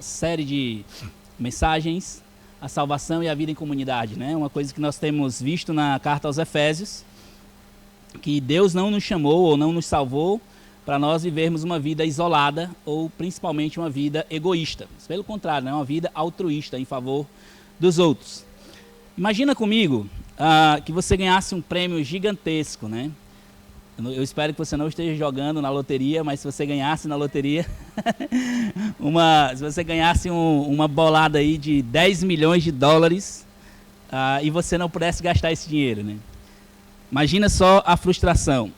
Série de mensagens, a salvação e a vida em comunidade, né? Uma coisa que nós temos visto na carta aos Efésios, que Deus não nos chamou ou não nos salvou para nós vivermos uma vida isolada ou principalmente uma vida egoísta. Pelo contrário, né? Uma vida altruísta em favor dos outros. Imagina comigo que você ganhasse um prêmio gigantesco, né? Eu espero que você não esteja jogando na loteria, mas se você ganhasse na loteria, se você ganhasse uma bolada aí de 10 milhões de dólares e você não pudesse gastar esse dinheiro, né? Imagina só a frustração.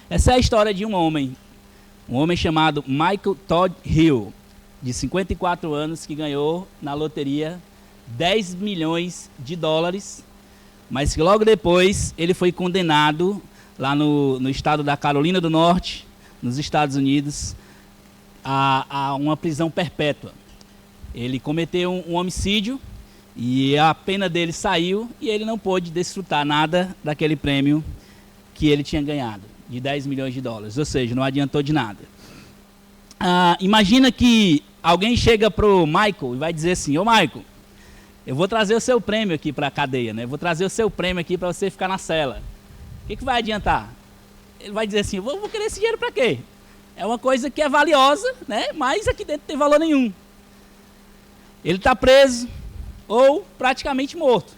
Essa é a história de um homem chamado Michael Todd Hill, de 54 anos, que ganhou na loteria 10 milhões de dólares, mas que logo depois ele foi condenado lá no estado da Carolina do Norte, nos Estados Unidos, a uma prisão perpétua. Ele cometeu um homicídio e a pena dele saiu e ele não pôde desfrutar nada daquele prêmio que ele tinha ganhado, de 10 milhões de dólares, ou seja, não adiantou de nada. Imagina que alguém chega para o Michael e vai dizer assim: ô Michael, eu vou trazer o seu prêmio aqui para a cadeia, né? Eu vou trazer o seu prêmio aqui para você ficar na cela. O que vai adiantar? Ele vai dizer assim: eu vou querer esse dinheiro para quê? É uma coisa que é valiosa, né? Mas aqui dentro não tem valor nenhum. Ele está preso ou praticamente morto.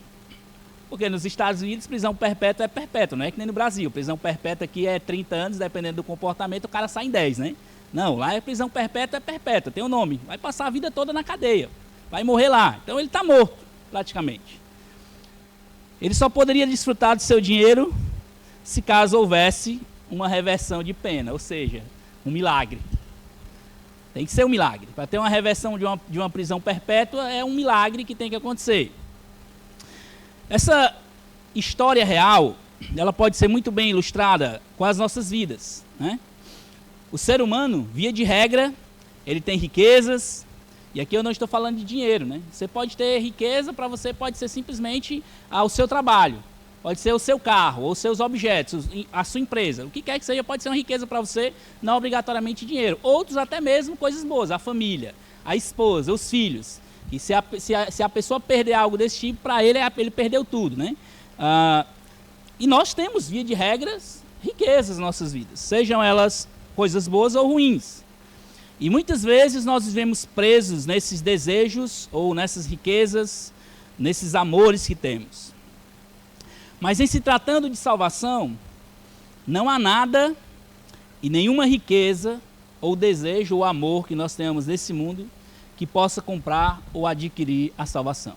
Porque nos Estados Unidos, prisão perpétua é perpétua, não é que nem no Brasil. Prisão perpétua aqui é 30 anos, dependendo do comportamento, o cara sai em 10, né? Não, lá é prisão perpétua, tem um nome. Vai passar a vida toda na cadeia. Vai morrer lá. Então ele está morto, praticamente. Ele só poderia desfrutar do seu dinheiro se caso houvesse uma reversão de pena, ou seja, um milagre. Tem que ser um milagre. Para ter uma reversão de uma prisão perpétua, é um milagre que tem que acontecer. Essa história real, ela pode ser muito bem ilustrada com as nossas vidas, né? O ser humano, via de regra, ele tem riquezas, e aqui eu não estou falando de dinheiro, né? Você pode ter riqueza, para você pode ser simplesmente o seu trabalho. Pode ser o seu carro, ou seus objetos, a sua empresa. O que quer que seja pode ser uma riqueza para você, não obrigatoriamente dinheiro. Outros até mesmo coisas boas, a família, a esposa, os filhos. E se a pessoa perder algo desse tipo, para ele, ele perdeu tudo, né? E nós temos, via de regras, riquezas nas nossas vidas. Sejam elas coisas boas ou ruins. E muitas vezes nós vivemos presos nesses desejos, ou nessas riquezas, nesses amores que temos. Mas em se tratando de salvação, não há nada e nenhuma riqueza, ou desejo, ou amor que nós tenhamos nesse mundo que possa comprar ou adquirir a salvação.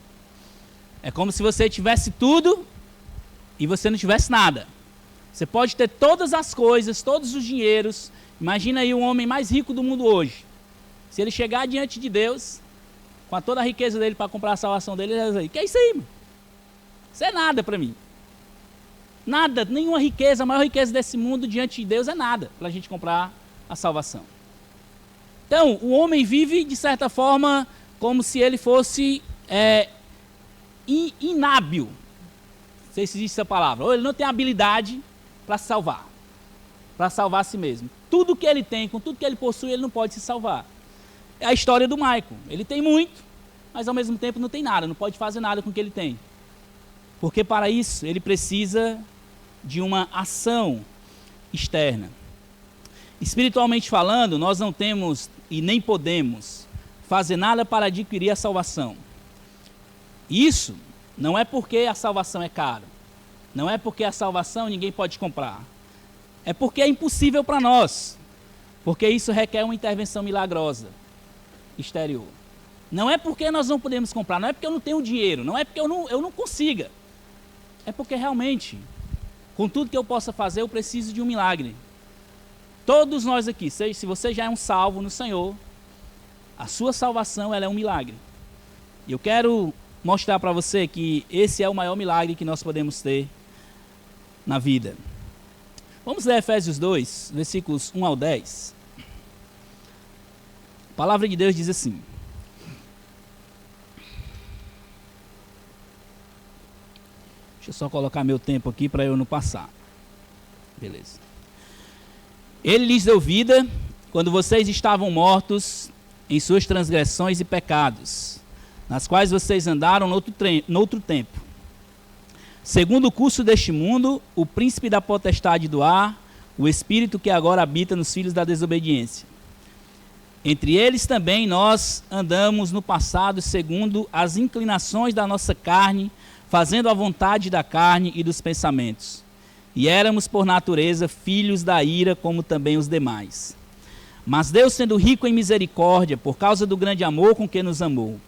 É como se você tivesse tudo e você não tivesse nada. Você pode ter todas as coisas, todos os dinheiros. Imagina aí o homem mais rico do mundo hoje. Se ele chegar diante de Deus, com toda a riqueza dele para comprar a salvação dele, ele vai dizer: que é isso aí, mano? Isso é nada para mim. Nada, nenhuma riqueza, a maior riqueza desse mundo diante de Deus é nada para a gente comprar a salvação. Então, o homem vive, de certa forma, como se ele fosse inábil. Não sei se existe essa palavra. Ou ele não tem habilidade para salvar a si mesmo. Tudo que ele tem, com tudo que ele possui, ele não pode se salvar. É a história do Michael. Ele tem muito, mas ao mesmo tempo não tem nada, não pode fazer nada com o que ele tem. Porque para isso ele precisa de uma ação externa. Espiritualmente falando, nós não temos e nem podemos fazer nada para adquirir a salvação. Isso não é porque a salvação é cara. Não é porque a salvação ninguém pode comprar. É porque é impossível para nós. Porque isso requer uma intervenção milagrosa exterior. Não é porque nós não podemos comprar, não é porque eu não tenho dinheiro, não é porque eu não consiga. É porque realmente, com tudo que eu possa fazer, eu preciso de um milagre. Todos nós aqui, se você já é um salvo no Senhor, a sua salvação ela é um milagre. E eu quero mostrar para você que esse é o maior milagre que nós podemos ter na vida. Vamos ler Efésios 2, versículos 1 ao 10. A palavra de Deus diz assim: deixa eu só colocar meu tempo aqui para eu não passar. Beleza. Ele lhes deu vida quando vocês estavam mortos em suas transgressões e pecados, nas quais vocês andaram noutro tempo, segundo o curso deste mundo, o príncipe da potestade do ar, o espírito que agora habita nos filhos da desobediência. Entre eles também nós andamos no passado segundo as inclinações da nossa carne, fazendo a vontade da carne e dos pensamentos. E éramos por natureza filhos da ira, como também os demais. Mas Deus, sendo rico em misericórdia, por causa do grande amor com que nos amou,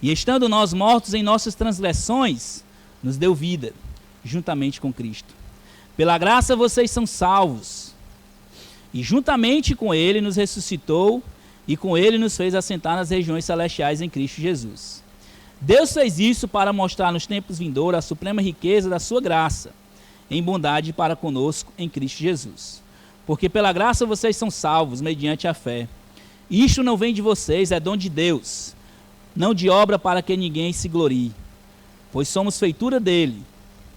e estando nós mortos em nossas transgressões, nos deu vida, juntamente com Cristo. Pela graça vocês são salvos, e juntamente com Ele nos ressuscitou, e com Ele nos fez assentar nas regiões celestiais em Cristo Jesus. Deus fez isso para mostrar nos tempos vindouros a suprema riqueza da sua graça, em bondade para conosco em Cristo Jesus. Porque pela graça vocês são salvos, mediante a fé. Isto não vem de vocês, é dom de Deus, não de obra para que ninguém se glorie. Pois somos feitura dele,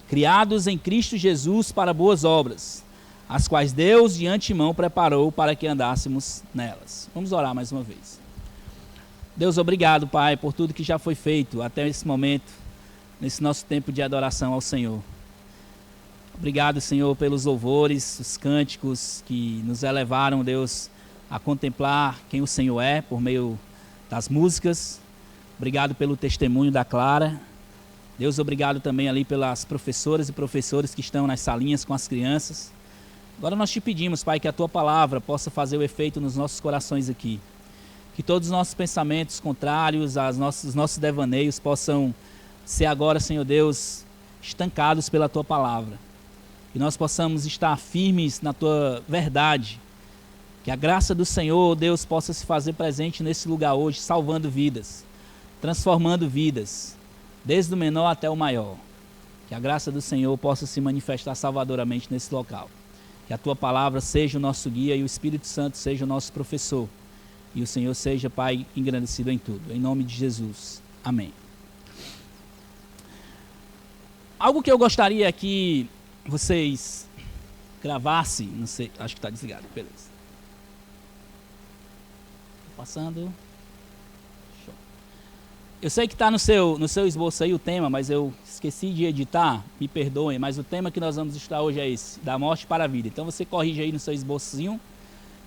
criados em Cristo Jesus para boas obras, as quais Deus de antemão preparou para que andássemos nelas. Vamos orar mais uma vez. Deus, obrigado, Pai, por tudo que já foi feito até esse momento, nesse nosso tempo de adoração ao Senhor. Obrigado, Senhor, pelos louvores, os cânticos que nos elevaram, Deus, a contemplar quem o Senhor é por meio das músicas. Obrigado pelo testemunho da Clara. Deus, obrigado também ali pelas professoras e professores que estão nas salinhas com as crianças. Agora nós te pedimos, Pai, que a Tua palavra possa fazer o efeito nos nossos corações aqui. Que todos os nossos pensamentos contrários, os nossos devaneios possam ser agora, Senhor Deus, estancados pela Tua palavra. Que nós possamos estar firmes na Tua verdade. Que a graça do Senhor, Deus, possa se fazer presente nesse lugar hoje, salvando vidas, transformando vidas, desde o menor até o maior. Que a graça do Senhor possa se manifestar salvadoramente nesse local. Que a Tua palavra seja o nosso guia e o Espírito Santo seja o nosso professor. E o Senhor seja, Pai, engrandecido em tudo. Em nome de Jesus. Amém. Algo que eu gostaria que vocês gravassem, não sei, acho que está desligado, beleza. Passando. Show. Eu sei que está no seu esboço aí o tema, mas eu esqueci de editar, me perdoem, mas o tema que nós vamos estudar hoje é esse, da morte para a vida. Então você corrige aí no seu esboçozinho,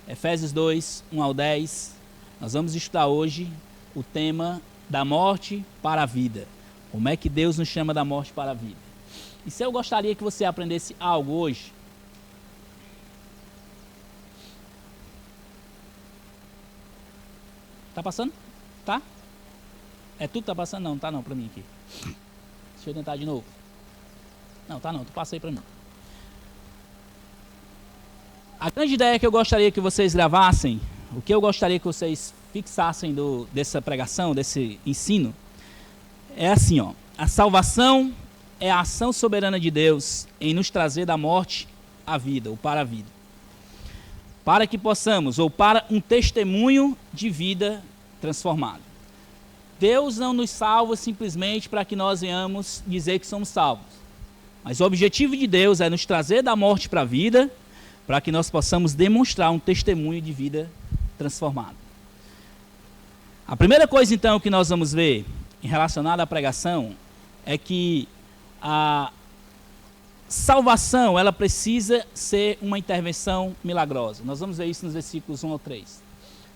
Efésios 2, 1 ao 10. Nós vamos estudar hoje o tema da morte para a vida. Como é que Deus nos chama da morte para a vida? E se eu gostaria que você aprendesse algo hoje, tá passando? Tá? É tudo que tá passando? Não, tá não, pra mim aqui. Deixa eu tentar de novo. Não, tá não, tu passa aí pra mim. A grande ideia que eu gostaria que vocês gravassem, o que eu gostaria que vocês fixassem dessa pregação, desse ensino, é assim, ó. A salvação é a ação soberana de Deus em nos trazer da morte à vida, ou para a vida. Para que possamos, ou para um testemunho de vida transformado. Deus não nos salva simplesmente para que nós venhamos dizer que somos salvos. Mas o objetivo de Deus é nos trazer da morte para a vida, para que nós possamos demonstrar um testemunho de vida transformado. A primeira coisa, então, que nós vamos ver em relacionado à pregação é que a salvação, ela precisa ser uma intervenção milagrosa. Nós vamos ver isso nos versículos 1 ao 3.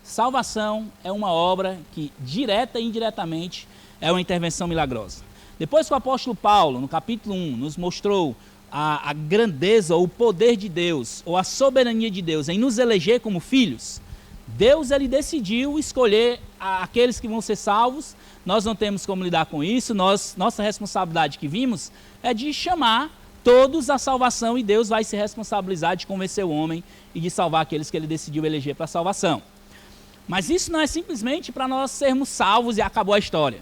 Salvação é uma obra que, direta e indiretamente, é uma intervenção milagrosa. Depois que o apóstolo Paulo, no capítulo 1, nos mostrou a grandeza ou o poder de Deus, ou a soberania de Deus em nos eleger como filhos, Deus ele decidiu escolher aqueles que vão ser salvos. Nós não temos como lidar com isso. Nossa responsabilidade que vimos é de chamar todos à salvação, e Deus vai se responsabilizar de convencer o homem e de salvar aqueles que ele decidiu eleger para a salvação. Mas isso não é simplesmente para nós sermos salvos e acabou a história.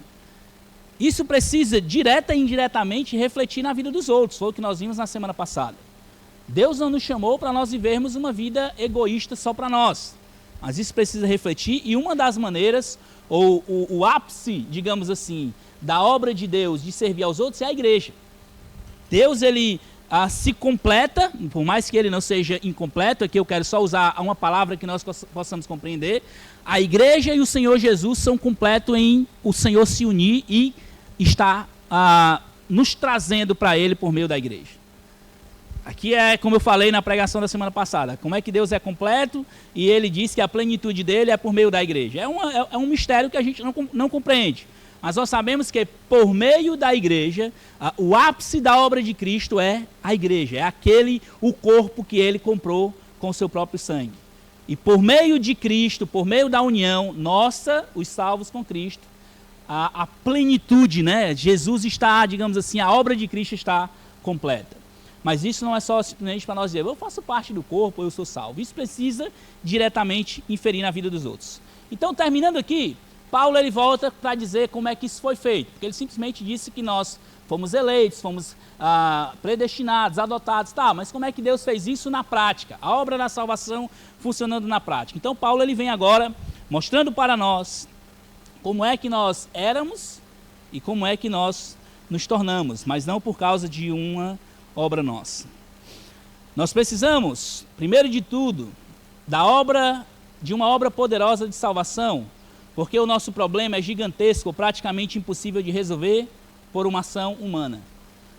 Isso precisa, direta e indiretamente, refletir na vida dos outros. Foi o que nós vimos na semana passada. Deus não nos chamou para nós vivermos uma vida egoísta só para nós. Mas isso precisa refletir, e uma das maneiras, ou o ápice, digamos assim, da obra de Deus de servir aos outros é a igreja. Deus, ele se completa, por mais que ele não seja incompleto, aqui eu quero só usar uma palavra que nós possamos compreender. A igreja e o Senhor Jesus são completos em o Senhor se unir e está nos trazendo para Ele por meio da igreja. Aqui é como eu falei na pregação da semana passada, como é que Deus é completo e Ele diz que a plenitude dEle é por meio da igreja. É um mistério que a gente não compreende. Mas nós sabemos que por meio da igreja, o ápice da obra de Cristo é a igreja. É o corpo que Ele comprou com o seu próprio sangue. E por meio de Cristo, por meio da união nossa, os salvos com Cristo, a plenitude, né? Jesus está, digamos assim, a obra de Cristo está completa. Mas isso não é só simplesmente para nós dizer, eu faço parte do corpo, eu sou salvo. Isso precisa diretamente inferir na vida dos outros. Então, terminando aqui, Paulo ele volta para dizer como é que isso foi feito. Porque ele simplesmente disse que nós fomos eleitos, fomos predestinados, adotados, tá, mas como é que Deus fez isso na prática? A obra da salvação funcionando na prática. Então Paulo ele vem agora mostrando para nós como é que nós éramos e como é que nós nos tornamos, mas não por causa de uma obra nossa. Nós precisamos, primeiro de tudo, de uma obra poderosa de salvação, porque o nosso problema é gigantesco, praticamente impossível de resolver por uma ação humana.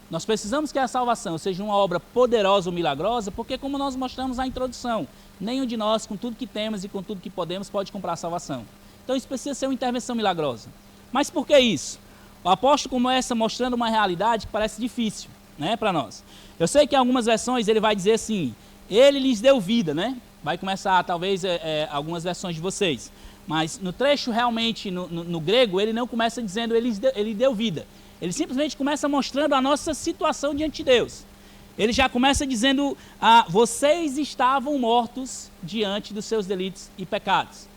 Nós precisamos que a salvação seja uma obra poderosa ou milagrosa, porque como nós mostramos na introdução, nenhum de nós, com tudo que temos e com tudo que podemos, pode comprar a salvação. Então isso precisa ser uma intervenção milagrosa. Mas por que isso? O apóstolo começa mostrando uma realidade que parece difícil, né, para nós. Eu sei que em algumas versões ele vai dizer assim, ele lhes deu vida, né? Vai começar talvez algumas versões de vocês. Mas no trecho realmente, no grego, ele não começa dizendo ele deu vida. Ele simplesmente começa mostrando a nossa situação diante de Deus. Ele já começa dizendo, vocês estavam mortos diante dos seus delitos e pecados.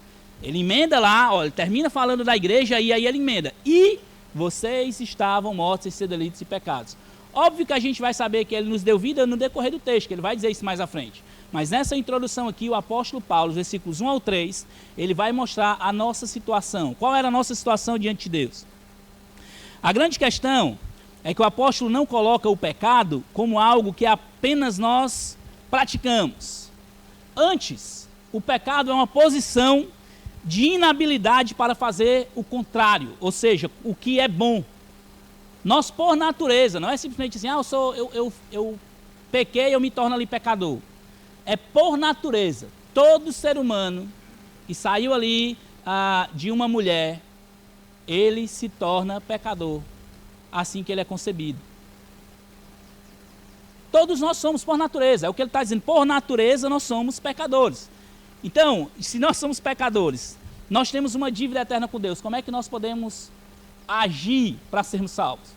Ele emenda lá, ele termina falando da igreja e aí ele emenda. E vocês estavam mortos em seus delitos e pecados. Óbvio que a gente vai saber que ele nos deu vida no decorrer do texto, que ele vai dizer isso mais à frente. Mas nessa introdução aqui, o apóstolo Paulo, versículos 1 ao 3, ele vai mostrar a nossa situação. Qual era a nossa situação diante de Deus? A grande questão é que o apóstolo não coloca o pecado como algo que apenas nós praticamos. Antes, o pecado é uma posição de inabilidade para fazer o contrário, ou seja, o que é bom. Nós, por natureza, não é simplesmente assim, eu pequei, eu me torno ali pecador. É por natureza. Todo ser humano que saiu ali de uma mulher, ele se torna pecador, assim que ele é concebido. Todos nós somos por natureza, é o que ele está dizendo, por natureza nós somos pecadores. Então, se nós somos pecadores, nós temos uma dívida eterna com Deus, como é que nós podemos agir para sermos salvos?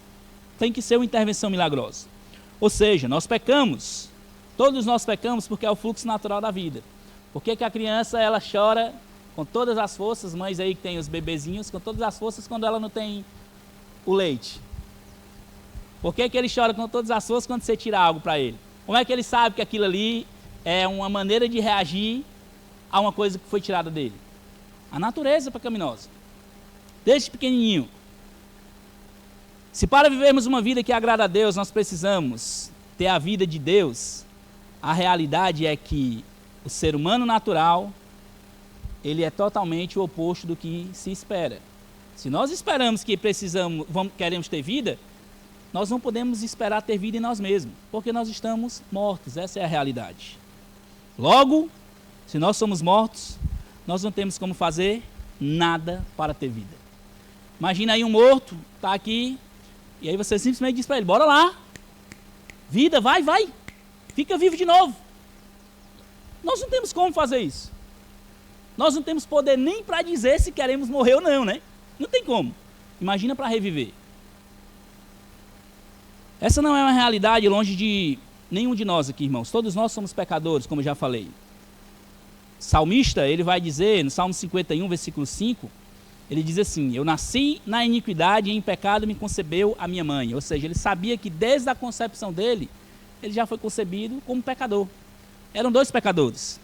Tem que ser uma intervenção milagrosa. Ou seja, nós pecamos, todos nós pecamos porque é o fluxo natural da vida. Por que a criança ela chora com todas as forças, mães aí que tem os bebezinhos, com todas as forças quando ela não tem o leite? Por que ele chora com todas as forças quando você tira algo para ele? Como é que ele sabe que aquilo ali é uma maneira de reagir a uma coisa que foi tirada dele? A natureza pecaminosa. Desde pequenininho. Se para vivermos uma vida que agrada a Deus, nós precisamos ter a vida de Deus, a realidade é que o ser humano natural, ele é totalmente o oposto do que se espera. Se nós esperamos que queremos ter vida, nós não podemos esperar ter vida em nós mesmos, porque nós estamos mortos, essa é a realidade. Logo, se nós somos mortos, nós não temos como fazer nada para ter vida. Imagina aí um morto, está aqui, e aí você simplesmente diz para ele, bora lá, vida, vai, fica vivo de novo. Nós não temos como fazer isso. Nós não temos poder nem para dizer se queremos morrer ou não, né? Não tem como. Imagina para reviver. Essa não é uma realidade longe de nenhum de nós aqui, irmãos. Todos nós somos pecadores, como eu já falei. Salmista, ele vai dizer, no Salmo 51, versículo 5, ele diz assim, eu nasci na iniquidade e em pecado me concebeu a minha mãe. Ou seja, ele sabia que desde a concepção dele, ele já foi concebido como pecador. Eram dois pecadores.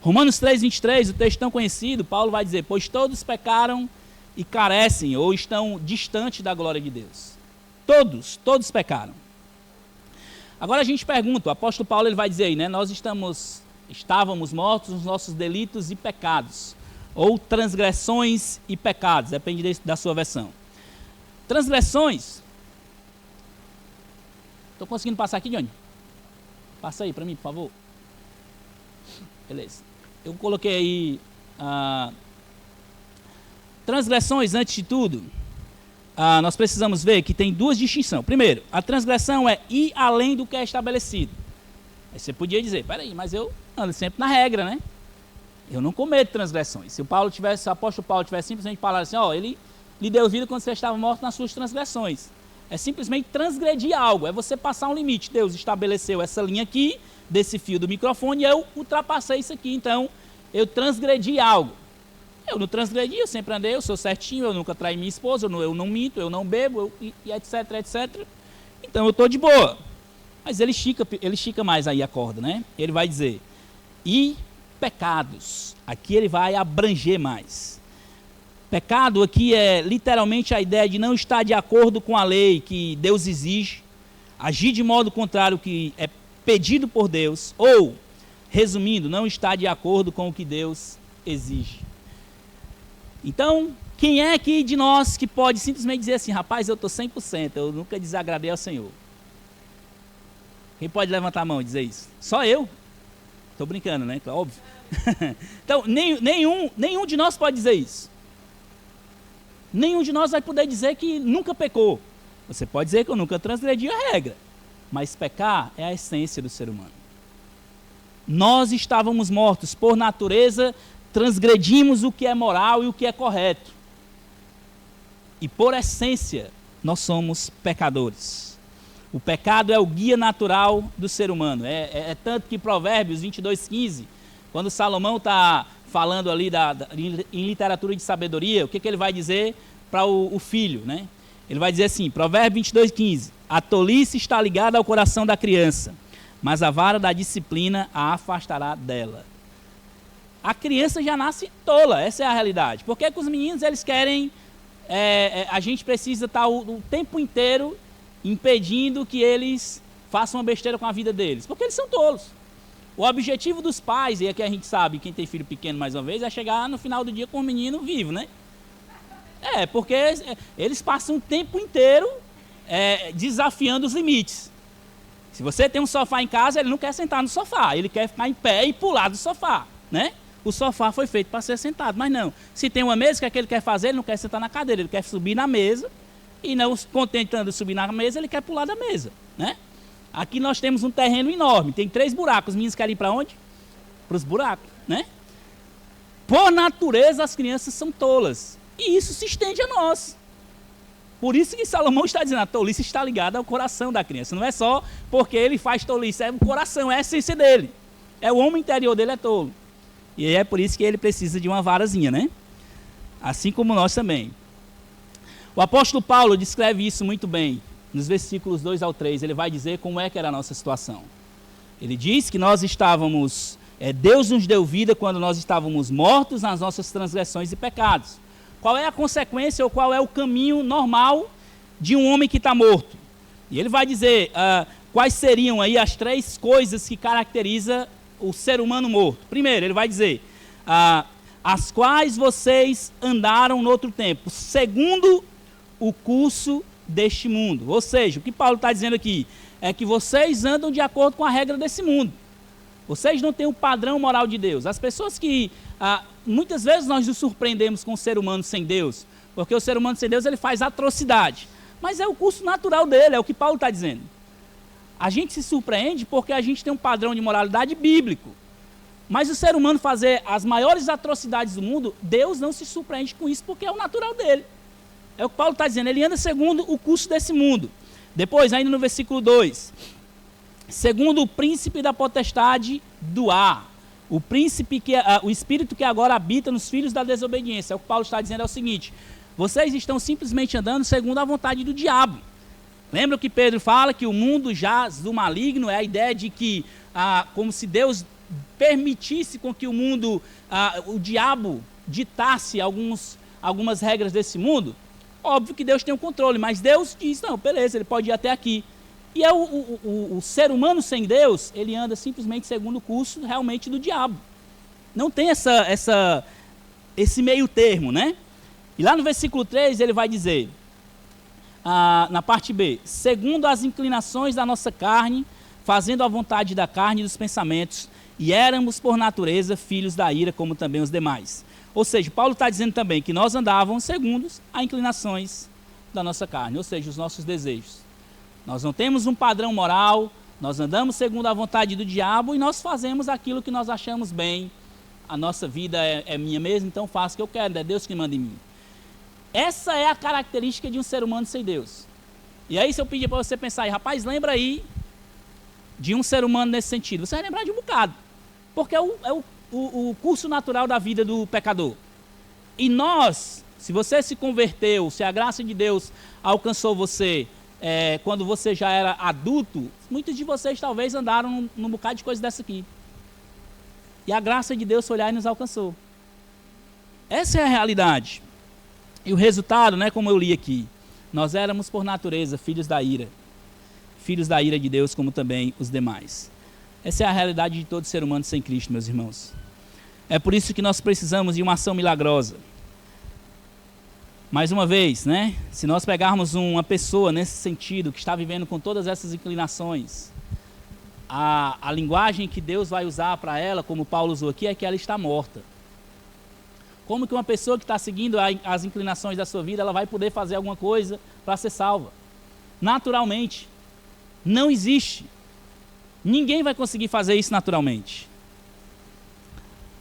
Romanos 3, 23, o texto tão conhecido, Paulo vai dizer, pois todos pecaram e carecem ou estão distantes da glória de Deus. Todos pecaram. Agora a gente pergunta, o apóstolo Paulo ele vai dizer aí, né? Nós estávamos mortos nos nossos delitos e pecados, ou transgressões e pecados, depende da sua versão. Transgressões. Estou conseguindo passar aqui, Johnny? Passa aí para mim, por favor. Beleza. Eu coloquei aí transgressões, antes de tudo. Nós precisamos ver que tem duas distinções. Primeiro, a transgressão é ir além do que é estabelecido. Aí você podia dizer, peraí, mas eu ando sempre na regra, né? Eu não cometo transgressões. Se o apóstolo Paulo tivesse simplesmente falado assim, ele lhe deu vida quando você estava morto nas suas transgressões. É simplesmente transgredir algo, é você passar um limite. Deus estabeleceu essa linha aqui, desse fio do microfone, e eu ultrapassei isso aqui, então eu transgredi algo. Eu não transgredi, eu sempre andei, eu sou certinho, eu nunca traí minha esposa, eu não minto, eu não bebo, e etc, etc. Então eu estou de boa. Mas ele estica mais aí a corda, né? Ele vai dizer, e pecados. Aqui ele vai abranger mais. Pecado aqui é literalmente a ideia de não estar de acordo com a lei que Deus exige, agir de modo contrário que é pedido por Deus, ou, resumindo, não estar de acordo com o que Deus exige. Então, quem é aqui de nós que pode simplesmente dizer assim, rapaz, eu estou 100%, eu nunca desagradei ao Senhor? Quem pode levantar a mão e dizer isso? Só eu. Estou brincando, né? Óbvio. Então, nenhum de nós pode dizer isso. Nenhum de nós vai poder dizer que nunca pecou. Você pode dizer que eu nunca transgredi a regra. Mas pecar é a essência do ser humano. Nós estávamos mortos por natureza, transgredimos o que é moral e o que é correto. E por essência, nós somos pecadores. O pecado é o guia natural do ser humano. É tanto que Provérbios 22:15, quando Salomão está falando ali em literatura de sabedoria, o que ele vai dizer para o filho, né? Ele vai dizer assim, Provérbios 22:15, a tolice está ligada ao coração da criança, mas a vara da disciplina a afastará dela. A criança já nasce tola, essa é a realidade. Porque com os meninos eles querem, a gente precisa estar o tempo inteiro impedindo que eles façam uma besteira com a vida deles, porque eles são tolos. O objetivo dos pais, e aqui a gente sabe, quem tem filho pequeno mais uma vez, é chegar no final do dia com o menino vivo, né? Porque eles passam o tempo inteiro desafiando os limites. Se você tem um sofá em casa, ele não quer sentar no sofá, ele quer ficar em pé e pular do sofá, né? O sofá foi feito para ser sentado, mas não. Se tem uma mesa, o que é que ele quer fazer? Ele não quer sentar na cadeira, ele quer subir na mesa, e não contentando de subir na mesa, ele quer pular da mesa, né? Aqui nós temos um terreno enorme, tem 3 buracos, os meninos querem ir para onde? Para os buracos, né? Por natureza, as crianças são tolas, e isso se estende a nós. Por isso que Salomão está dizendo, a tolice está ligada ao coração da criança, não é só porque ele faz tolice, é o coração, é a essência dele, o homem interior dele é tolo. E é por isso que ele precisa de uma varazinha, né? Assim como nós também. O apóstolo Paulo descreve isso muito bem. Nos versículos 2 ao 3, ele vai dizer como é que era a nossa situação. Ele diz que nós estávamos, Deus nos deu vida quando nós estávamos mortos nas nossas transgressões e pecados. Qual é a consequência ou qual é o caminho normal de um homem que está morto? E ele vai dizer quais seriam aí as 3 coisas que caracterizam o ser humano morto. Primeiro, ele vai dizer, as quais vocês andaram no outro tempo, segundo o curso deste mundo. Ou seja, o que Paulo está dizendo aqui é que vocês andam de acordo com a regra desse mundo. Vocês não têm o padrão moral de Deus. As pessoas que, muitas vezes nós nos surpreendemos com o ser humano sem Deus, porque o ser humano sem Deus ele faz atrocidade. Mas é o curso natural dele, é o que Paulo está dizendo. A gente se surpreende porque a gente tem um padrão de moralidade bíblico. Mas o ser humano fazer as maiores atrocidades do mundo, Deus não se surpreende com isso porque é o natural dele. É o que Paulo está dizendo, ele anda segundo o curso desse mundo. Depois, ainda no versículo 2, segundo o príncipe da potestade do ar, o espírito que agora habita nos filhos da desobediência. É o que Paulo está dizendo é o seguinte, vocês estão simplesmente andando segundo a vontade do diabo. Lembra que Pedro fala que o mundo jaz do maligno? É a ideia de que, como se Deus permitisse com que o mundo, o diabo ditasse algumas regras desse mundo. Óbvio que Deus tem o controle, mas Deus diz, não, beleza, ele pode ir até aqui. E é o ser humano sem Deus, ele anda simplesmente segundo o curso realmente do diabo. Não tem esse meio termo, né? E lá no versículo 3 ele vai dizer, na parte B, segundo as inclinações da nossa carne, fazendo a vontade da carne e dos pensamentos, e éramos por natureza filhos da ira, como também os demais. Ou seja, Paulo está dizendo também que nós andávamos segundo as inclinações da nossa carne, ou seja, os nossos desejos. Nós não temos um padrão moral, nós andamos segundo a vontade do diabo e nós fazemos aquilo que nós achamos bem. A nossa vida é minha mesmo, então faço o que eu quero, é Deus que manda em mim. Essa é a característica de um ser humano sem Deus. E aí se eu pedir para você pensar aí, rapaz, lembra aí de um ser humano nesse sentido, você vai lembrar de um bocado, porque é o curso natural da vida do pecador. E nós, se você se converteu, se a graça de Deus alcançou você quando você já era adulto, muitos de vocês talvez andaram num bocado de coisa dessa aqui. E a graça de Deus foi lá e nos alcançou. Essa é a realidade. E o resultado, né, como eu li aqui, nós éramos por natureza filhos da ira de Deus, como também os demais. Essa é a realidade de todo ser humano sem Cristo, meus irmãos. É por isso que nós precisamos de uma ação milagrosa. Mais uma vez, né, se nós pegarmos uma pessoa nesse sentido, que está vivendo com todas essas inclinações, a linguagem que Deus vai usar para ela, como Paulo usou aqui, é que ela está morta. Como que uma pessoa que está seguindo as inclinações da sua vida, ela vai poder fazer alguma coisa para ser salva? Naturalmente. Não existe. Ninguém vai conseguir fazer isso naturalmente.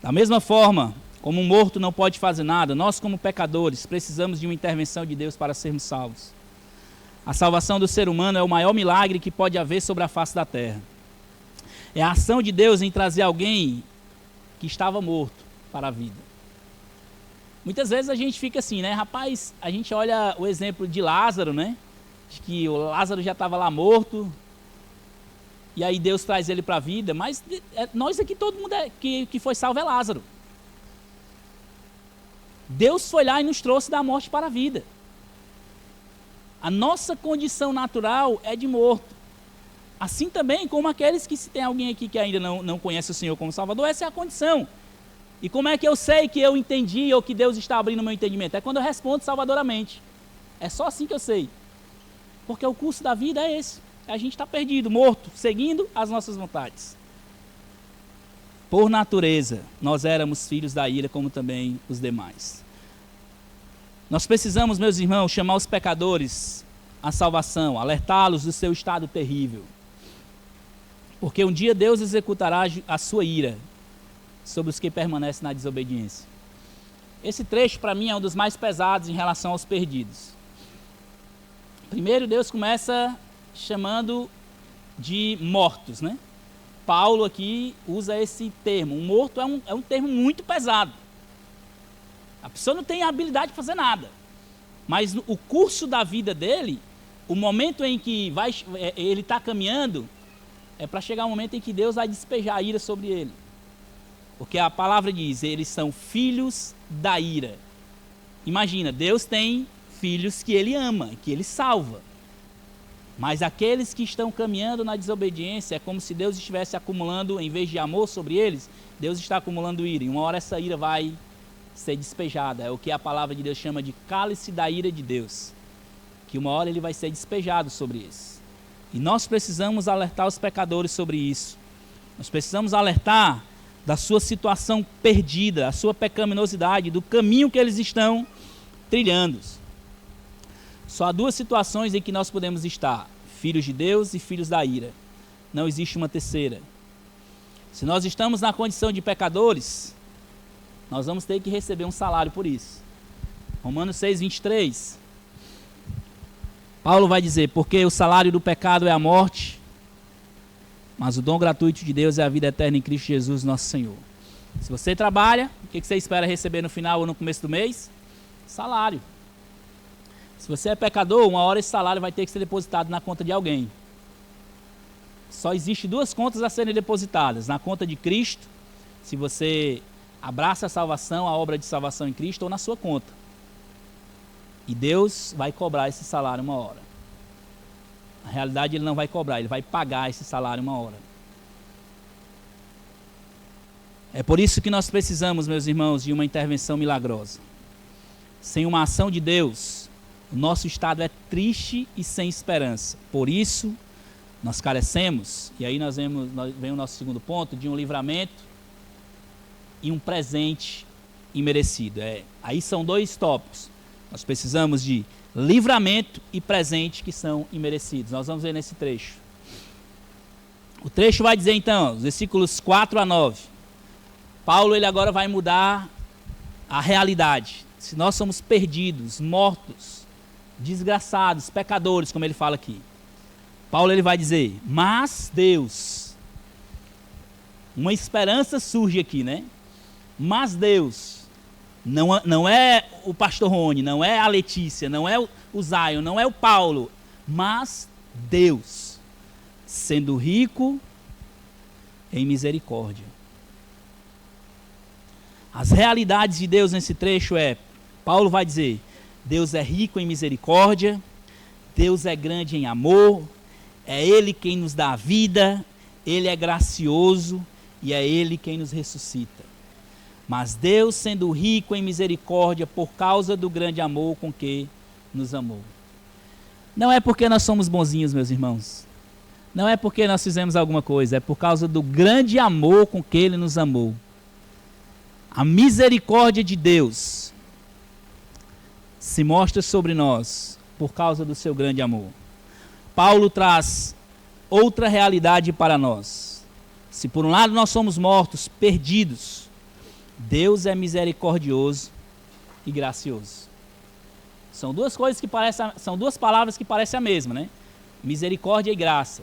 Da mesma forma, como um morto não pode fazer nada, nós como pecadores precisamos de uma intervenção de Deus para sermos salvos. A salvação do ser humano é o maior milagre que pode haver sobre a face da terra. É a ação de Deus em trazer alguém que estava morto para a vida. Muitas vezes a gente fica assim, né? Rapaz, a gente olha o exemplo de Lázaro, né? De que o Lázaro já estava lá morto, e aí Deus traz ele para a vida, mas nós aqui, todo mundo que foi salvo é Lázaro. Deus foi lá e nos trouxe da morte para a vida. A nossa condição natural é de morto. Assim também como aqueles que, se tem alguém aqui que ainda não conhece o Senhor como Salvador, essa é a condição. E como é que eu sei que eu entendi ou que Deus está abrindo o meu entendimento? É quando eu respondo salvadoramente. É só assim que eu sei. Porque o curso da vida é esse. A gente está perdido, morto, seguindo as nossas vontades. Por natureza, nós éramos filhos da ira, como também os demais. Nós precisamos, meus irmãos, chamar os pecadores à salvação, alertá-los do seu estado terrível. Porque um dia Deus executará a sua ira sobre os que permanecem na desobediência. Esse trecho, para mim, é um dos mais pesados em relação aos perdidos. Primeiro, Deus começa chamando de mortos, né? Paulo aqui usa esse termo. Um morto é um termo muito pesado. A pessoa não tem a habilidade de fazer nada. Mas o curso da vida dele, o momento em que ele está caminhando, é para chegar um momento em que Deus vai despejar a ira sobre ele. Porque a palavra diz, eles são filhos da ira. Imagina, Deus tem filhos que ele ama, que ele salva. Mas aqueles que estão caminhando na desobediência, é como se Deus estivesse acumulando, em vez de amor sobre eles, Deus está acumulando ira. E uma hora essa ira vai ser despejada. É o que a palavra de Deus chama de cálice da ira de Deus. Que uma hora ele vai ser despejado sobre isso. E nós precisamos alertar os pecadores sobre isso. Nós precisamos alertar da sua situação perdida, a sua pecaminosidade, do caminho que eles estão trilhando. Só há duas situações em que nós podemos estar: filhos de Deus e filhos da ira. Não existe uma terceira. Se nós estamos na condição de pecadores, nós vamos ter que receber um salário por isso. Romanos 6, 23. Paulo vai dizer, porque o salário do pecado é a morte, mas o dom gratuito de Deus é a vida eterna em Cristo Jesus, nosso Senhor. Se você trabalha, o que você espera receber no final ou no começo do mês? Salário. Se você é pecador, uma hora esse salário vai ter que ser depositado na conta de alguém. Só existe duas contas a serem depositadas. Na conta de Cristo, se você abraça a salvação, a obra de salvação em Cristo, ou na sua conta. E Deus vai cobrar esse salário uma hora. A realidade, ele não vai cobrar, ele vai pagar esse salário uma hora. É por isso que nós precisamos, meus irmãos, de uma intervenção milagrosa. Sem uma ação de Deus, o nosso estado é triste e sem esperança. Por isso, nós carecemos, e aí vem o nosso segundo ponto, de um livramento e um presente imerecido. Aí são dois tópicos. Nós precisamos de livramento e presente que são imerecidos. Nós vamos ver nesse trecho. O trecho vai dizer então, os versículos 4 a 9. Paulo, ele agora vai mudar a realidade. Se nós somos perdidos, mortos, desgraçados, pecadores, como ele fala aqui. Paulo, ele vai dizer, mas Deus, uma esperança surge aqui, né? Mas Deus, não é o pastor Rony, não é a Letícia, não é o Zion, não é o Paulo, mas Deus, sendo rico em misericórdia. As realidades de Deus nesse trecho Paulo vai dizer, Deus é rico em misericórdia, Deus é grande em amor, é Ele quem nos dá a vida, Ele é gracioso e é Ele quem nos ressuscita. Mas Deus, sendo rico em misericórdia por causa do grande amor com que nos amou. Não é porque nós somos bonzinhos, meus irmãos. Não é porque nós fizemos alguma coisa, é por causa do grande amor com que Ele nos amou. A misericórdia de Deus se mostra sobre nós por causa do seu grande amor. Paulo traz outra realidade para nós. Se por um lado nós somos mortos, perdidos, Deus é misericordioso e gracioso. São duas coisas que são duas palavras que parecem a mesma, né? Misericórdia e graça.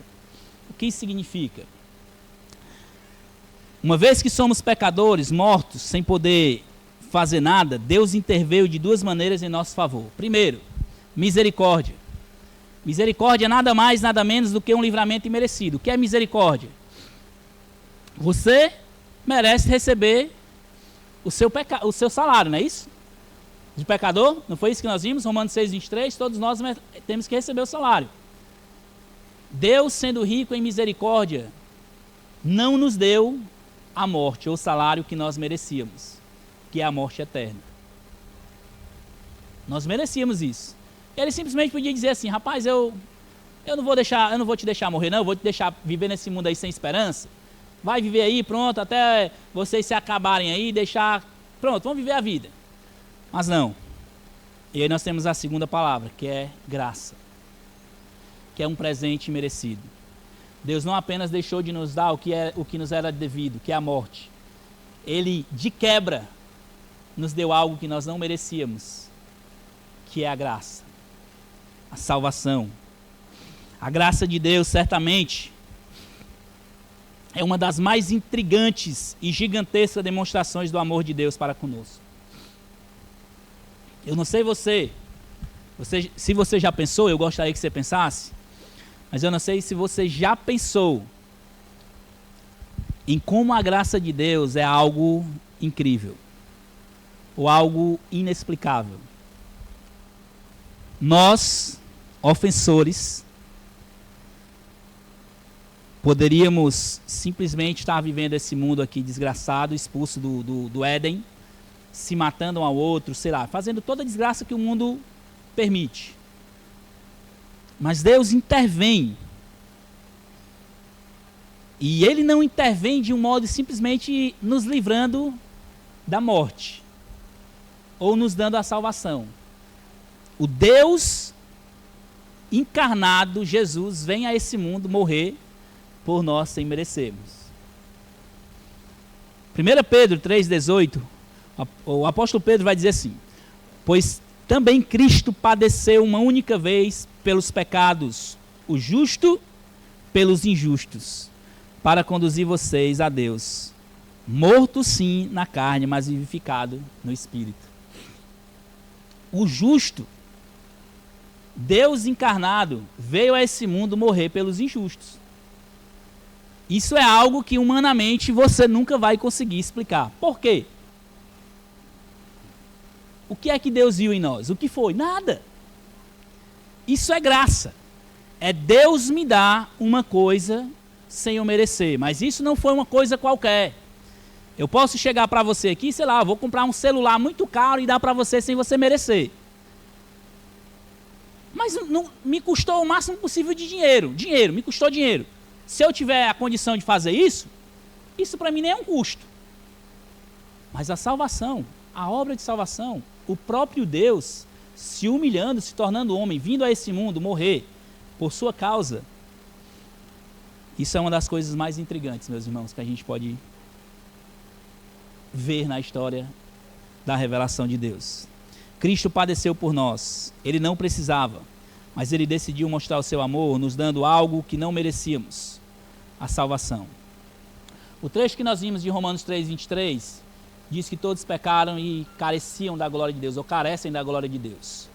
O que isso significa? Uma vez que somos pecadores, mortos, sem poder fazer nada, Deus interveio de duas maneiras em nosso favor. Primeiro, misericórdia. Misericórdia é nada mais, nada menos do que um livramento imerecido. O que é misericórdia? Você merece receber o seu salário, não é isso? De pecador, não foi isso que nós vimos? Romanos 6, 23, todos nós temos que receber o salário. Deus, sendo rico em misericórdia, não nos deu a morte ou o salário que nós merecíamos, que é a morte eterna. Nós merecíamos isso. Ele simplesmente podia dizer assim, rapaz, eu não vou te deixar morrer, não, eu vou te deixar viver nesse mundo aí sem esperança. Vai viver aí, pronto, até vocês se acabarem aí, pronto, vamos viver a vida. Mas não. E aí nós temos a segunda palavra, que é graça, que é um presente merecido. Deus não apenas deixou de nos dar o que nos era devido, que é a morte. Ele, de quebra, nos deu algo que nós não merecíamos, que é a graça, a salvação. A graça de Deus, certamente, é uma das mais intrigantes e gigantescas demonstrações do amor de Deus para conosco. Eu não sei se você já pensou, eu gostaria que você pensasse, mas eu não sei se você já pensou em como a graça de Deus é algo incrível, ou algo inexplicável. Nós, ofensores, poderíamos simplesmente estar vivendo esse mundo aqui desgraçado, expulso do Éden, se matando um ao outro, sei lá, fazendo toda a desgraça que o mundo permite. Mas Deus intervém. E Ele não intervém de um modo simplesmente nos livrando da morte, ou nos dando a salvação. O Deus encarnado, Jesus, vem a esse mundo morrer por nós sem merecermos. 1 Pedro 3,18, o apóstolo Pedro vai dizer assim, pois também Cristo padeceu uma única vez pelos pecados, o justo pelos injustos, para conduzir vocês a Deus, morto sim na carne, mas vivificado no Espírito. O justo, Deus encarnado, veio a esse mundo morrer pelos injustos. Isso é algo que humanamente você nunca vai conseguir explicar. Por quê? O que é que Deus viu em nós? O que foi? Nada. Isso é graça. é Deus me dar uma coisa sem eu merecer. Mas isso não foi uma coisa qualquer. Eu posso chegar para você aqui, sei lá, vou comprar um celular muito caro e dar para você sem você merecer. Mas não, me custou o máximo possível de dinheiro. Dinheiro, me custou dinheiro. Se eu tiver a condição de fazer isso para mim nem é um custo. Mas a salvação, a obra de salvação, o próprio Deus se humilhando, se tornando homem, vindo a esse mundo morrer por sua causa. Isso é uma das coisas mais intrigantes, meus irmãos, que a gente pode ver na história da revelação de Deus. Cristo padeceu por nós. Ele não precisava, mas ele decidiu mostrar o seu amor, nos dando algo que não merecíamos, a salvação. O trecho que nós vimos de Romanos 3:23 diz que todos pecaram e careciam da glória de Deus, ou carecem da glória de Deus.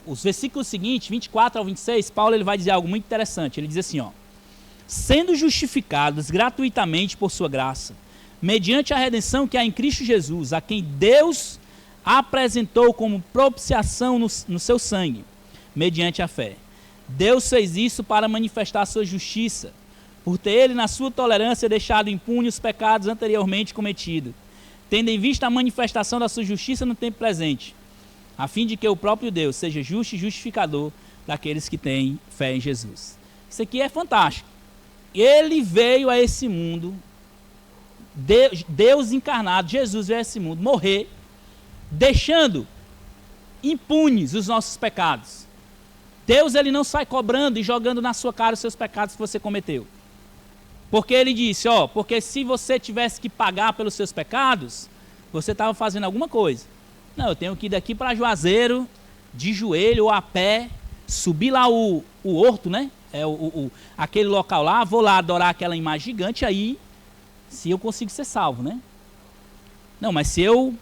Os versículos seguintes, 24 ao 26, Paulo ele vai dizer algo muito interessante. Ele diz assim, ó: sendo justificados gratuitamente por sua graça, mediante a redenção que há em Cristo Jesus, a quem Deus apresentou como propiciação no seu sangue, mediante a fé. Deus fez isso para manifestar a sua justiça, por ter ele na sua tolerância deixado impune os pecados anteriormente cometidos, tendo em vista a manifestação da sua justiça no tempo presente, a fim de que o próprio Deus seja justo e justificador daqueles que têm fé em Jesus. Isso aqui é fantástico. Ele veio a esse mundo, Deus encarnado, Jesus veio a esse mundo morrer, deixando impunes os nossos pecados. Deus ele não sai cobrando e jogando na sua cara os seus pecados que você cometeu. Porque ele disse, ó, porque se você tivesse que pagar pelos seus pecados, você estava fazendo alguma coisa. Não, eu tenho que ir daqui para Juazeiro, de joelho ou a pé, subir lá o horto, né? Aquele local lá, vou lá adorar aquela imagem gigante, aí se eu consigo ser salvo, né? Não, mas se eu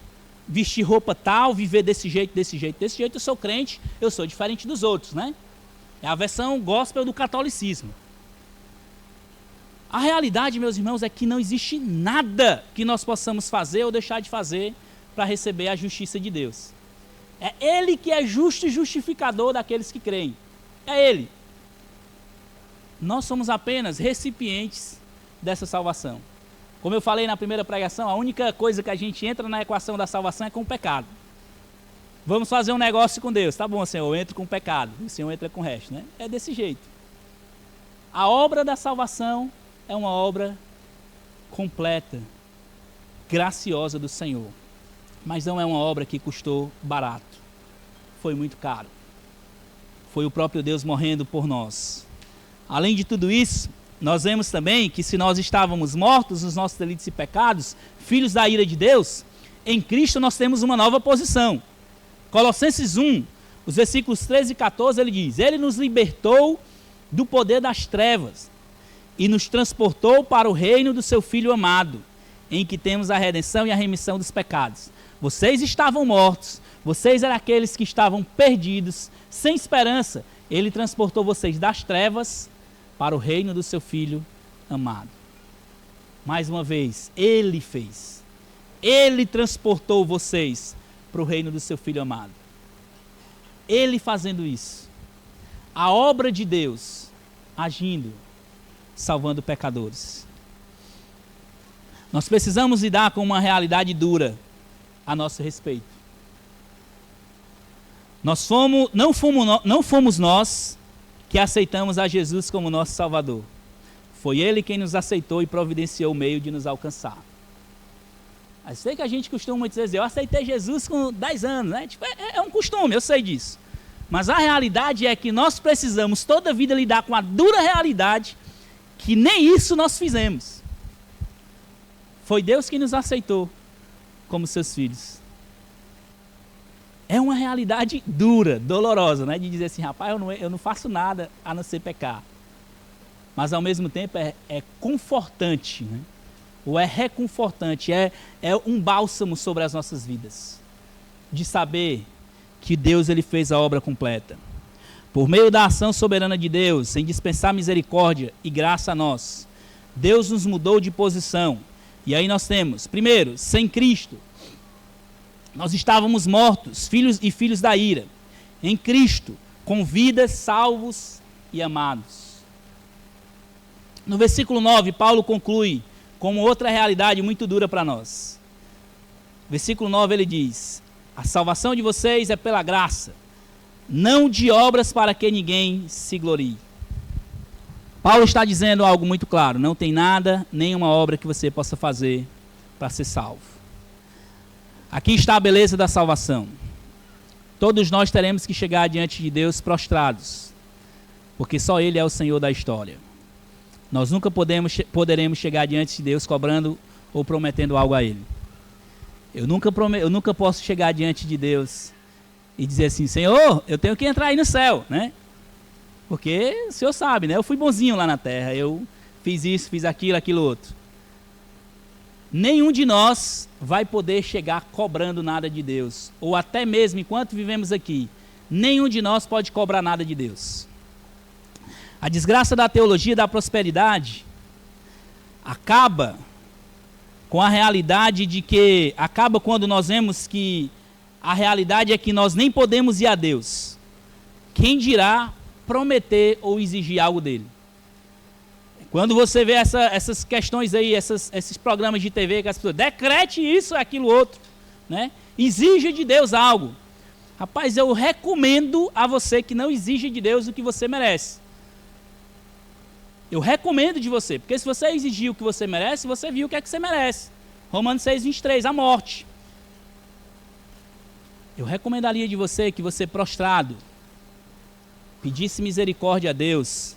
vestir roupa tal, viver desse jeito, eu sou crente, eu sou diferente dos outros, né? É a versão gospel do catolicismo. A realidade, meus irmãos, é que não existe nada que nós possamos fazer ou deixar de fazer para receber a justiça de Deus. É Ele que é justo e justificador daqueles que creem. É Ele. Nós somos apenas recipientes dessa salvação. Como eu falei na primeira pregação, a única coisa que a gente entra na equação da salvação é com o pecado. Vamos fazer um negócio com Deus. Tá bom, Senhor, eu entro com o pecado. O Senhor entra com o resto, né? É desse jeito. A obra da salvação é uma obra completa, graciosa do Senhor. Mas não é uma obra que custou barato. Foi muito caro. Foi o próprio Deus morrendo por nós. Além de tudo isso, nós vemos também que se nós estávamos mortos nos nossos delitos e pecados, filhos da ira de Deus, em Cristo nós temos uma nova posição. Colossenses 1, os versículos 13 e 14, ele diz: Ele nos libertou do poder das trevas e nos transportou para o reino do seu Filho amado, em que temos a redenção e a remissão dos pecados. Vocês estavam mortos, vocês eram aqueles que estavam perdidos, sem esperança. Ele transportou vocês das trevas para o reino do seu Filho amado. Mais uma vez, Ele fez. Ele transportou vocês para o reino do seu Filho amado. Ele fazendo isso. A obra de Deus agindo, salvando pecadores. Nós precisamos lidar com uma realidade dura a nosso respeito. Não fomos nós que aceitamos a Jesus como nosso Salvador. Foi Ele quem nos aceitou e providenciou o meio de nos alcançar. Eu sei que a gente costuma dizer, eu aceitei Jesus com 10 anos, né? Tipo, é um costume, eu sei disso. Mas a realidade é que nós precisamos toda a vida lidar com a dura realidade que nem isso nós fizemos. Foi Deus que nos aceitou como seus filhos. É uma realidade dura, dolorosa, né? De dizer assim, rapaz, eu não faço nada a não ser pecar. Mas ao mesmo tempo é confortante, né? Ou é reconfortante, é um bálsamo sobre as nossas vidas. De saber que Deus ele fez a obra completa. Por meio da ação soberana de Deus, sem dispensar misericórdia e graça a nós, Deus nos mudou de posição. E aí nós temos, primeiro, sem Cristo, nós estávamos mortos, filhos da ira. Em Cristo, com vidas, salvos e amados. No versículo 9, Paulo conclui com outra realidade muito dura para nós. Versículo 9 ele diz: a salvação de vocês é pela graça, não de obras para que ninguém se glorie. Paulo está dizendo algo muito claro: não tem nada, nenhuma obra que você possa fazer para ser salvo. Aqui está a beleza da salvação. Todos nós teremos que chegar diante de Deus prostrados, porque só Ele é o Senhor da história. Nós nunca poderemos chegar diante de Deus cobrando ou prometendo algo a Ele. Eu nunca posso chegar diante de Deus e dizer assim: Senhor, eu tenho que entrar aí no céu, né? Porque o Senhor sabe, né? Eu fui bonzinho lá na terra, eu fiz isso, fiz aquilo, aquilo outro. Nenhum de nós vai poder chegar cobrando nada de Deus, ou até mesmo enquanto vivemos aqui, nenhum de nós pode cobrar nada de Deus. A desgraça da teologia da prosperidade acaba com a realidade de que, acaba quando nós vemos que a realidade é que nós nem podemos ir a Deus. Quem dirá prometer ou exigir algo dele? Quando você vê essas questões aí, esses programas de TV que as pessoas decrete isso, aquilo, outro, né? Exija de Deus algo. Rapaz, eu recomendo a você que não exija de Deus o que você merece. Eu recomendo de você, porque se você exigir o que você merece, você viu o que é que você merece. Romanos 6:23, a morte. Eu recomendaria de você que você prostrado pedisse misericórdia a Deus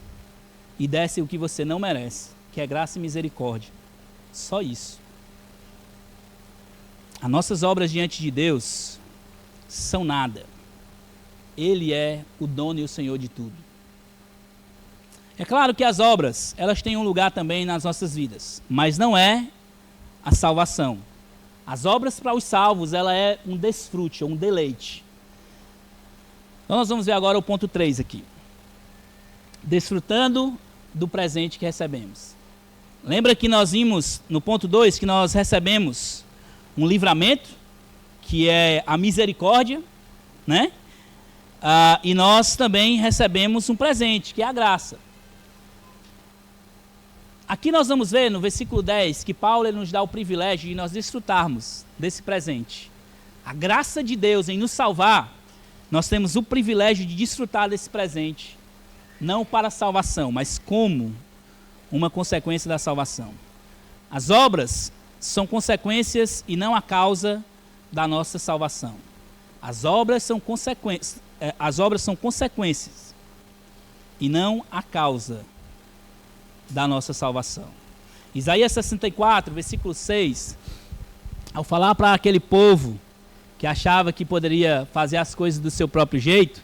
e desse o que você não merece, que é graça e misericórdia. Só isso. As nossas obras diante de Deus são nada. Ele é o dono e o Senhor de tudo. É claro que as obras, elas têm um lugar também nas nossas vidas, mas não é a salvação. As obras para os salvos, ela é um desfrute, um deleite. Então nós vamos ver agora o ponto 3 aqui. Desfrutando do presente que recebemos. Lembra que nós vimos no ponto 2 que nós recebemos um livramento, que é a misericórdia, né? E nós também recebemos um presente, que é a graça. Aqui nós vamos ver no versículo 10 que Paulo ele nos dá o privilégio de nós desfrutarmos desse presente. A graça de Deus em nos salvar, nós temos o privilégio de desfrutar desse presente, não para a salvação, mas como uma consequência da salvação. As obras são consequências e não a causa da nossa salvação. As obras são consequências e não a causa da nossa salvação. Isaías 64, versículo 6, ao falar para aquele povo que achava que poderia fazer as coisas do seu próprio jeito,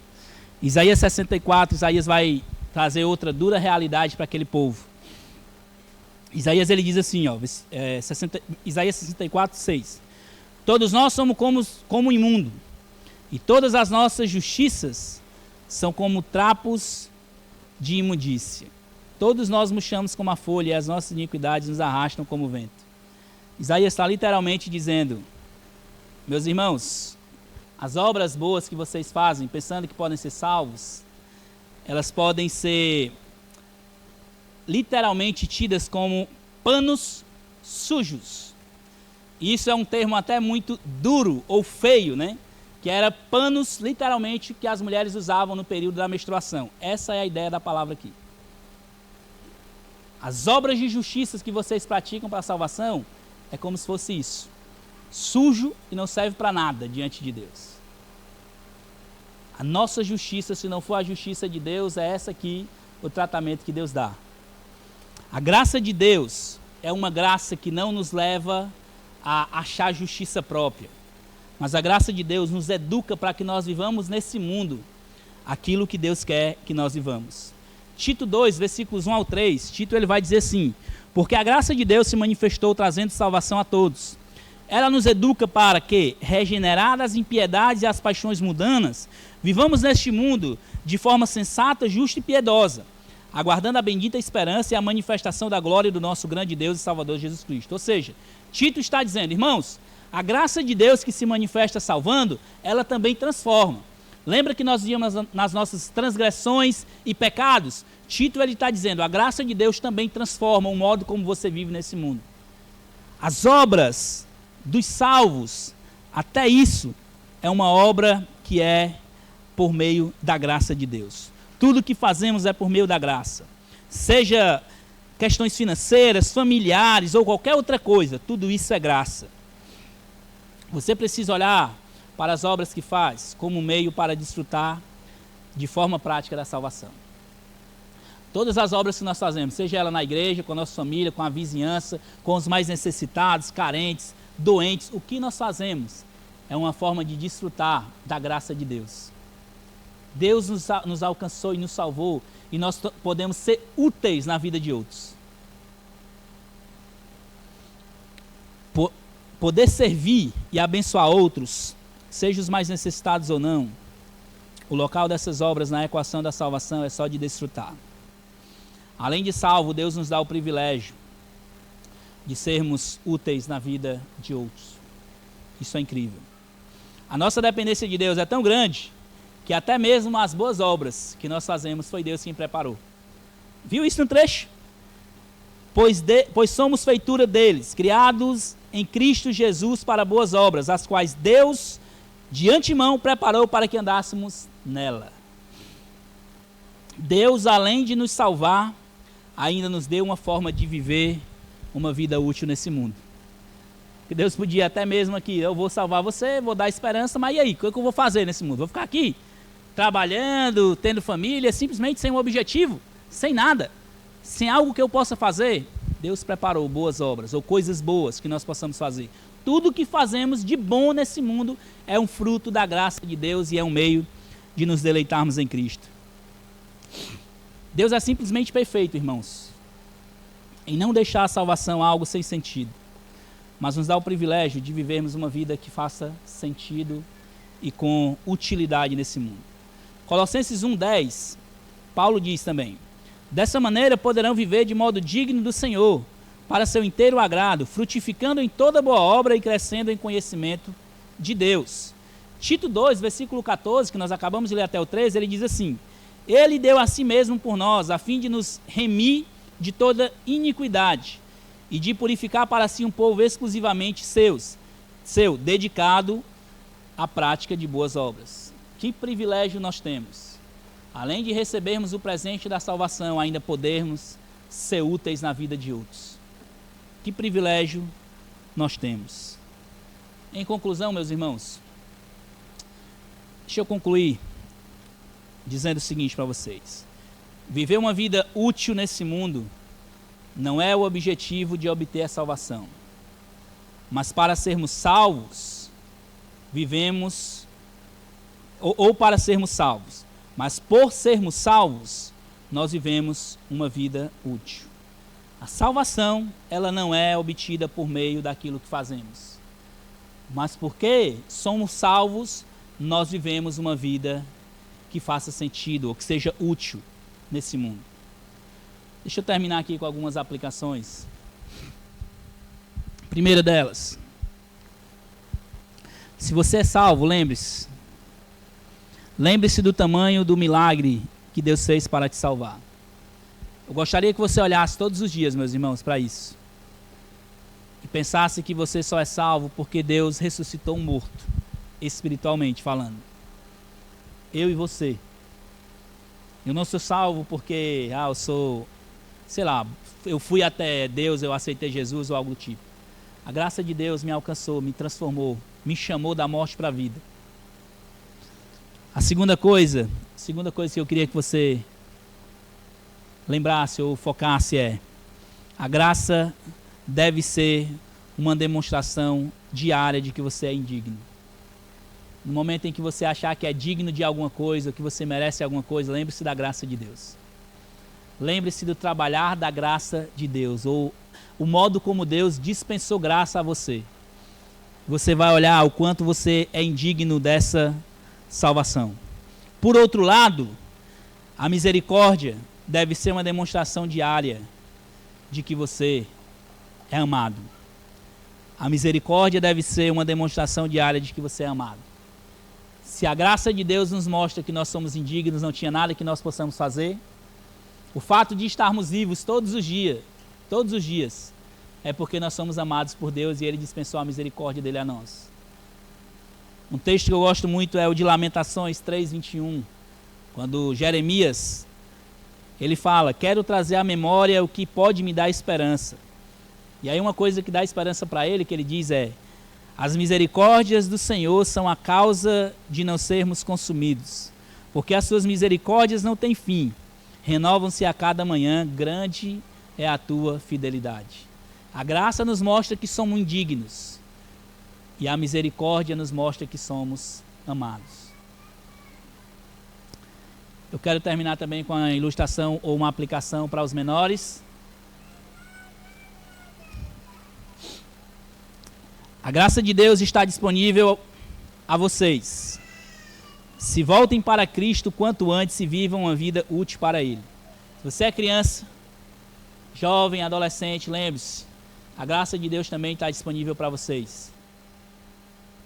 Isaías 64, Isaías vai trazer outra dura realidade para aquele povo. Isaías ele diz assim, Isaías 64, 6: todos nós somos como imundo, e todas as nossas justiças são como trapos de imundícia. Todos nós murchamos como a folha, e as nossas iniquidades nos arrastam como o vento. Isaías está literalmente dizendo: meus irmãos, as obras boas que vocês fazem, pensando que podem ser salvos, elas podem ser literalmente tidas como panos sujos. E isso é um termo até muito duro ou feio, né? Que era panos, literalmente, que as mulheres usavam no período da menstruação. Essa é a ideia da palavra aqui. As obras de justiça que vocês praticam para a salvação é como se fosse isso. Sujo e não serve para nada diante de Deus. A nossa justiça, se não for a justiça de Deus, é essa aqui, o tratamento que Deus dá. A graça de Deus é uma graça que não nos leva a achar justiça própria. Mas a graça de Deus nos educa para que nós vivamos nesse mundo aquilo que Deus quer que nós vivamos. Tito 2, versículos 1 ao 3, Tito ele vai dizer assim: porque a graça de Deus se manifestou trazendo salvação a todos. Ela nos educa para que, regeneradas as impiedades e as paixões mundanas, vivamos neste mundo de forma sensata, justa e piedosa, aguardando a bendita esperança e a manifestação da glória do nosso grande Deus e Salvador Jesus Cristo. Ou seja, Tito está dizendo, irmãos, a graça de Deus que se manifesta salvando, ela também transforma. Lembra que nós víamos nas nossas transgressões e pecados? Tito ele está dizendo, a graça de Deus também transforma o modo como você vive nesse mundo. As obras dos salvos, até isso, é uma obra que é por meio da graça de Deus. Tudo que fazemos é por meio da graça. Seja questões financeiras, familiares ou qualquer outra coisa, tudo isso é graça. Você precisa olhar para as obras que faz como meio para desfrutar de forma prática da salvação. Todas as obras que nós fazemos, seja ela na igreja, com a nossa família, com a vizinhança, com os mais necessitados, carentes, doentes, o que nós fazemos é uma forma de desfrutar da graça de Deus. Deus nos alcançou e nos salvou e nós podemos ser úteis na vida de outros. Poder servir e abençoar outros, seja os mais necessitados ou não, o local dessas obras na equação da salvação é só de desfrutar. Além de salvo, Deus nos dá o privilégio de sermos úteis na vida de outros. Isso é incrível. A nossa dependência de Deus é tão grande que até mesmo as boas obras que nós fazemos foi Deus quem preparou. Viu isso no trecho? Pois somos feitura deles, criados em Cristo Jesus para boas obras, as quais Deus de antemão preparou para que andássemos nela. Deus, além de nos salvar, ainda nos deu uma forma de viver uma vida útil nesse mundo. Que Deus podia até mesmo aqui, eu vou salvar você, vou dar esperança, mas e aí, o que eu vou fazer nesse mundo? Vou ficar aqui, trabalhando, tendo família, simplesmente sem um objetivo, sem nada, sem algo que eu possa fazer? Deus preparou boas obras, ou coisas boas que nós possamos fazer. Tudo que fazemos de bom nesse mundo é um fruto da graça de Deus e é um meio de nos deleitarmos em Cristo. Deus é simplesmente perfeito, irmãos, em não deixar a salvação algo sem sentido, mas nos dá o privilégio de vivermos uma vida que faça sentido e com utilidade nesse mundo. Colossenses 1:10, Paulo diz também, dessa maneira poderão viver de modo digno do Senhor, para seu inteiro agrado, frutificando em toda boa obra e crescendo em conhecimento de Deus. Tito 2, versículo 14, que nós acabamos de ler até o 13, ele diz assim, ele deu a si mesmo por nós, a fim de nos remir de toda iniquidade e de purificar para si um povo exclusivamente seu, dedicado à prática de boas obras. Que privilégio nós temos! Além de recebermos o presente da salvação, ainda podermos ser úteis na vida de outros. Que privilégio nós temos. Em conclusão, meus irmãos, deixa eu concluir dizendo o seguinte para vocês. Viver uma vida útil nesse mundo não é o objetivo de obter a salvação. Mas para sermos salvos, vivemos, ou para sermos salvos, mas por sermos salvos, nós vivemos uma vida útil. A salvação, ela não é obtida por meio daquilo que fazemos. Mas porque somos salvos, nós vivemos uma vida que faça sentido, ou que seja útil nesse mundo. Deixa eu terminar aqui com algumas aplicações. Primeira delas, se você é salvo, lembre-se do tamanho do milagre que Deus fez para te salvar. Eu gostaria que você olhasse todos os dias, meus irmãos, para isso. E pensasse que você só é salvo porque Deus ressuscitou um morto, espiritualmente falando. Eu e você. Eu não sou salvo porque, eu sou, sei lá, eu fui até Deus, eu aceitei Jesus ou algo do tipo. A graça de Deus me alcançou, me transformou, me chamou da morte para a vida. A segunda coisa que eu queria que você lembrasse ou focasse é: a graça deve ser uma demonstração diária de que você é indigno. No momento em que você achar que é digno de alguma coisa, que você merece alguma coisa, lembre-se da graça de Deus. Lembre-se do trabalhar da graça de Deus, ou o modo como Deus dispensou graça a você. Você vai olhar o quanto você é indigno dessa salvação. Por outro lado, a misericórdia deve ser uma demonstração diária de que você é amado. A misericórdia deve ser uma demonstração diária de que você é amado. Se a graça de Deus nos mostra que nós somos indignos, não tinha nada que nós possamos fazer, o fato de estarmos vivos todos os dias, é porque nós somos amados por Deus e Ele dispensou a misericórdia dele a nós. Um texto que eu gosto muito é o de Lamentações 3:21, quando Jeremias, ele fala: quero trazer à memória o que pode me dar esperança. E aí uma coisa que dá esperança para ele, que ele diz é: as misericórdias do Senhor são a causa de não sermos consumidos, porque as suas misericórdias não têm fim, renovam-se a cada manhã, grande é a tua fidelidade. A graça nos mostra que somos indignos, e a misericórdia nos mostra que somos amados. Eu quero terminar também com a ilustração ou uma aplicação para os menores. A graça de Deus está disponível a vocês. Se voltem para Cristo quanto antes e vivam uma vida útil para Ele. Se você é criança, jovem, adolescente, lembre-se, a graça de Deus também está disponível para vocês.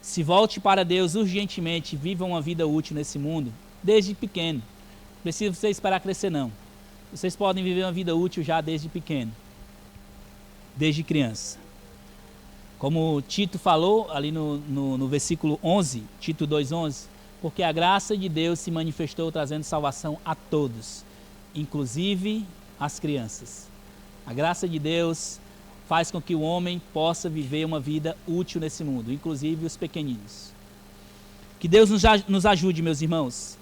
Se volte para Deus urgentemente, viva uma vida útil nesse mundo, desde pequeno. Não precisa você esperar crescer, não. Vocês podem viver uma vida útil já desde pequeno, desde criança. Como Tito falou ali no versículo 11, Tito 2:11, porque a graça de Deus se manifestou trazendo salvação a todos, inclusive as crianças. A graça de Deus faz com que o homem possa viver uma vida útil nesse mundo, inclusive os pequeninos. Que Deus nos ajude, meus irmãos,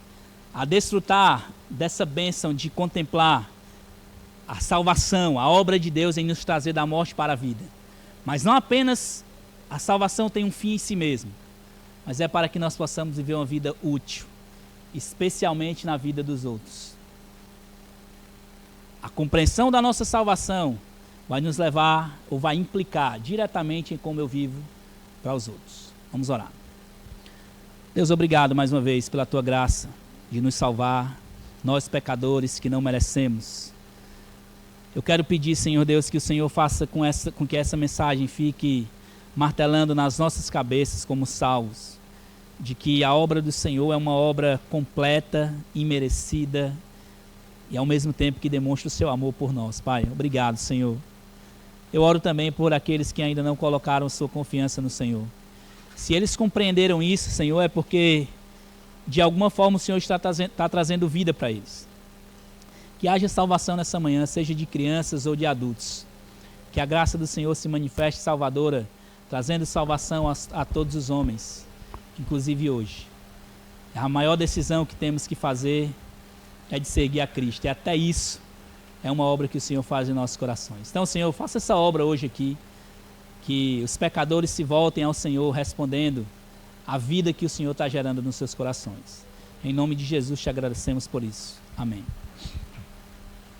a desfrutar dessa bênção de contemplar a salvação, a obra de Deus em nos trazer da morte para a vida. Mas não apenas a salvação tem um fim em si mesmo, mas é para que nós possamos viver uma vida útil, especialmente na vida dos outros. A compreensão da nossa salvação vai nos levar ou vai implicar diretamente em como eu vivo para os outros. Vamos orar. Deus, obrigado mais uma vez pela tua graça de nos salvar, nós pecadores que não merecemos. Eu quero pedir, Senhor Deus, que o Senhor faça com que essa mensagem fique martelando nas nossas cabeças como salvos, de que a obra do Senhor é uma obra completa, imerecida e ao mesmo tempo que demonstra o seu amor por nós. Pai, obrigado, Senhor. Eu oro também por aqueles que ainda não colocaram sua confiança no Senhor. Se eles compreenderam isso, Senhor, é porque de alguma forma o Senhor está trazendo vida para eles. Que haja salvação nessa manhã, seja de crianças ou de adultos. Que a graça do Senhor se manifeste salvadora, trazendo salvação a todos os homens, inclusive hoje. A maior decisão que temos que fazer é de seguir a Cristo. E até isso é uma obra que o Senhor faz em nossos corações. Então, Senhor, faça essa obra hoje aqui, que os pecadores se voltem ao Senhor respondendo a vida que o Senhor está gerando nos seus corações. Em nome de Jesus te agradecemos por isso. Amém.